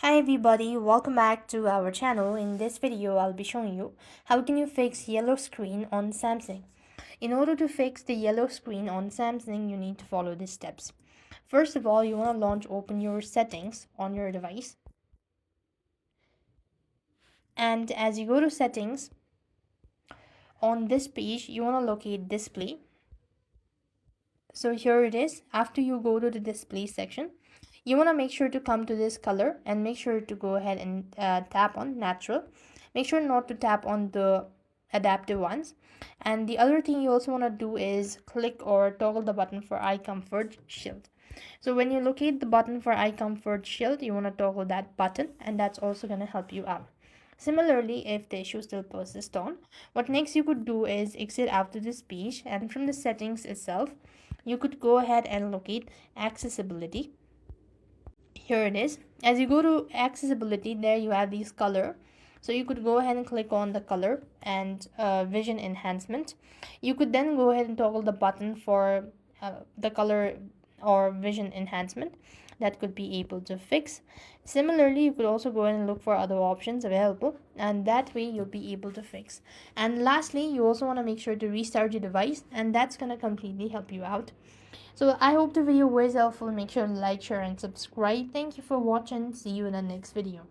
Hi everybody, welcome back to our channel. In this video, I'll be showing you how can you fix yellow screen on Samsung. In order to fix the yellow screen on Samsung, you need to follow these steps. First of all, you want to open your settings on your device. And as you go to settings, on this page, you want to locate display. So here it is. After you go to the display section, you want to make sure to come to this color and make sure to go ahead and tap on natural. Make sure not to tap on the adaptive ones. And the other thing you also want to do is click or toggle the button for eye comfort shield. So when you locate the button for eye comfort shield, you want to toggle that button, and that's also going to help you out. Similarly, if the issue still persists on, what next you could do is exit out to this page, and from the settings itself, you could go ahead and locate accessibility. Here it is. As you go to accessibility, there you have these color. So you could go ahead and click on the color and vision enhancement. You could then go ahead and toggle the button for the color or vision enhancement that could be able to fix. Similarly, you could also go ahead and look for other options available, and that way you'll be able to fix. And lastly, you also want to make sure to restart your device, and that's going to completely help you out. So I hope the video was helpful. Make sure to like, share and subscribe. Thank you for watching. See you in the next video.